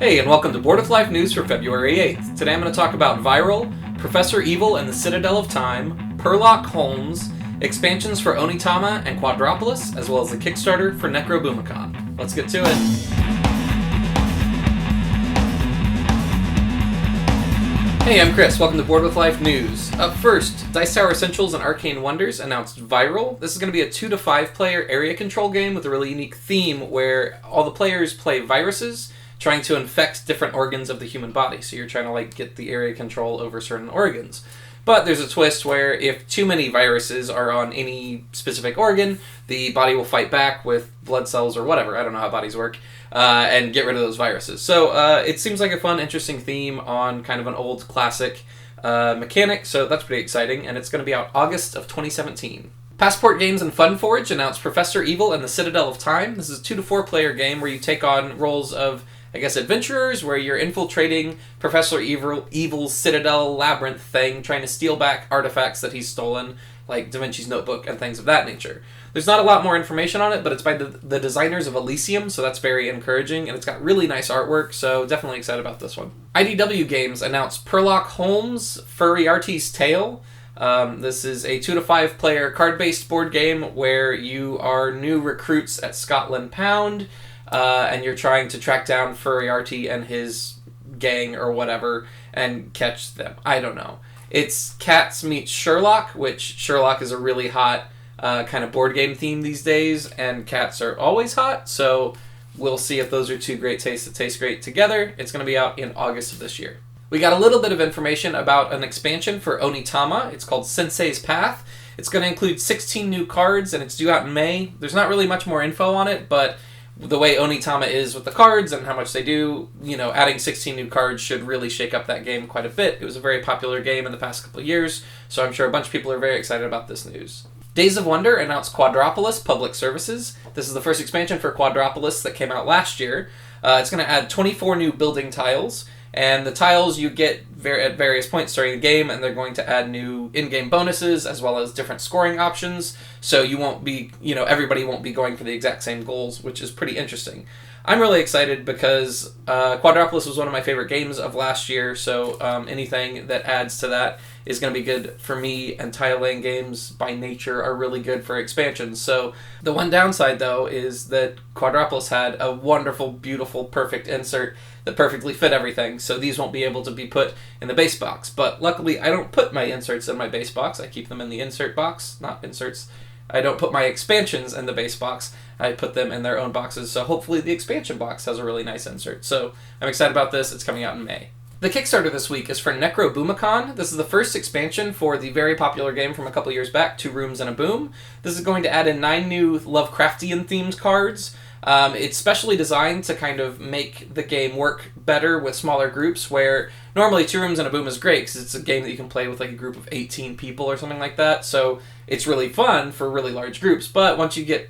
Hey, and welcome to Board of Life News for February 8th. Today I'm going to talk about Viral, Professor Evil and the Citadel of Time, Sherlock Holmes, expansions for Onitama and Quadropolis, as well as the Kickstarter for Necrobumicon. Let's get to it. Hey, I'm Chris. Welcome to Board with Life News. Up first, Dice Tower Essentials and Arcane Wonders announced Viral. This is going to be a 2 to 5 player area control game with a really unique theme where all the players play viruses trying to infect different organs of the human body. So you're trying to get the area control over certain organs. But there's a twist where if too many viruses are on any specific organ, the body will fight back with blood cells or whatever. I don't know how bodies work. And get rid of those viruses. So it seems like a fun, interesting theme on kind of an old classic mechanic. So that's pretty exciting. And it's going to be out August of 2017. Passport Games and Funforge announced Professor Evil and the Citadel of Time. This is a 2 to 4 player game where you take on roles of, adventurers, where you're infiltrating Professor Evil's Citadel labyrinth thing, trying to steal back artifacts that he's stolen, like Da Vinci's Notebook and things of that nature. There's not a lot more information on it, but it's by the designers of Elysium, so that's very encouraging, and it's got really nice artwork, so definitely excited about this one. IDW Games announced Sherlock Holmes, Furiarte's Tale. This is a 2 to 5 player card-based board game where you are new recruits at Scotland Pound, and you're trying to track down Furiarte and his gang or whatever and catch them. I don't know. It's Cats meets Sherlock, which Sherlock is a really hot kind of board game theme these days, and cats are always hot, so we'll see if those are two great tastes that taste great together. It's going to be out in August of this year. We got a little bit of information about an expansion for Onitama. It's called Sensei's Path. It's going to include 16 new cards, and it's due out in May. There's not really much more info on it, but the way Onitama is with the cards and how much they do, adding 16 new cards should really shake up that game quite a bit. It was a very popular game in the past couple of years, so I'm sure a bunch of people are very excited about this news. Days of Wonder announced Quadropolis Public Services. This is the first expansion for Quadropolis that came out last year. It's going to add 24 new building tiles, and the tiles you get at various points during the game, and they're going to add new in-game bonuses as well as different scoring options, so you won't be, everybody won't be going for the exact same goals, which is pretty interesting. I'm really excited because Quadropolis was one of my favorite games of last year, so anything that adds to that is going to be good for me, and tile-laying games by nature are really good for expansions. So the one downside, though, is that Quadropolis had a wonderful, beautiful, perfect insert that perfectly fit everything, so these won't be able to be put in the base box. But luckily, I don't put my inserts in my base box. I keep them in the insert box, not inserts. I don't put my expansions in the base box. I put them in their own boxes, so hopefully the expansion box has a really nice insert. So I'm excited about this. It's coming out in May. The Kickstarter this week is for Necrobumicon. This is the first expansion for the very popular game from a couple years back, 2 Rooms and a Boom. This is going to add in 9 new Lovecraftian-themed cards. It's specially designed to kind of make the game work better with smaller groups, where normally 2 Rooms and a Boom is great because it's a game that you can play with a group of 18 people or something like that, so it's really fun for really large groups. But once you get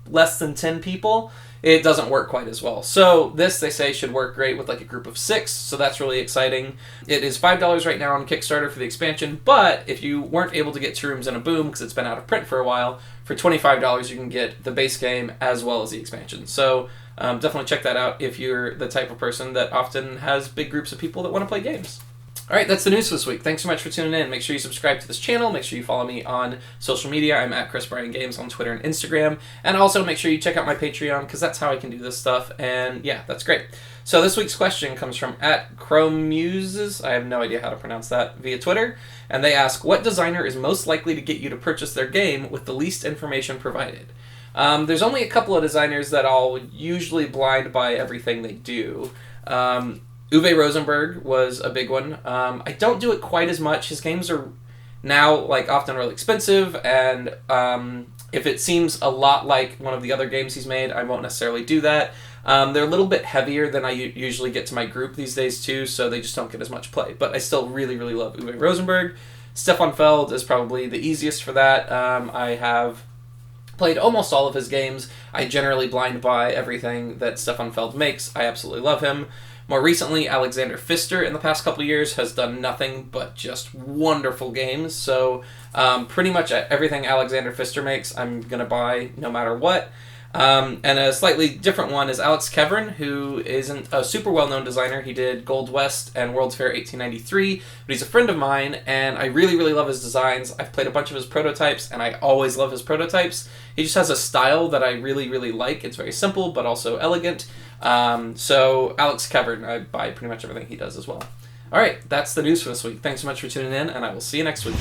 less than 10 people, it doesn't work quite as well. So this, they say, should work great with a group of 6, so that's really exciting. It is $5 right now on Kickstarter for the expansion, but if you weren't able to get 2 Rooms and a Boom because it's been out of print for a while, for $25 you can get the base game as well as the expansion. So definitely check that out if you're the type of person that often has big groups of people that want to play games. Alright, that's the news for this week. Thanks so much for tuning in. Make sure you subscribe to this channel. Make sure you follow me on social media. I'm at Bryan Games on Twitter and Instagram. And also make sure you check out my Patreon, because that's how I can do this stuff. And yeah, that's great. So this week's question comes from @Chromuses. I have no idea how to pronounce that, via Twitter. And they ask, what designer is most likely to get you to purchase their game with the least information provided? There's only a couple of designers that I'll usually blind buy everything they do. Uwe Rosenberg was a big one. I don't do it quite as much. His games are now often really expensive, and if it seems a lot like one of the other games he's made, I won't necessarily do that. They're a little bit heavier than I usually get to my group these days too, so they just don't get as much play. But I still really, really love Uwe Rosenberg. Stefan Feld is probably the easiest for that. I have played almost all of his games. I generally blind buy everything that Stefan Feld makes. I absolutely love him. More recently, Alexander Pfister in the past couple of years has done nothing but just wonderful games. So pretty much everything Alexander Pfister makes, I'm going to buy no matter what. And a slightly different one is Alex Kevrin, who isn't a super well-known designer. He did Gold West and World's Fair 1893, but he's a friend of mine, and I really, really love his designs. I've played a bunch of his prototypes, and I always love his prototypes. He just has a style that I really, really like. It's very simple, but also elegant. So Alex Kevrin, I buy pretty much everything he does as well. All right, that's the news for this week. Thanks so much for tuning in, and I will see you next week.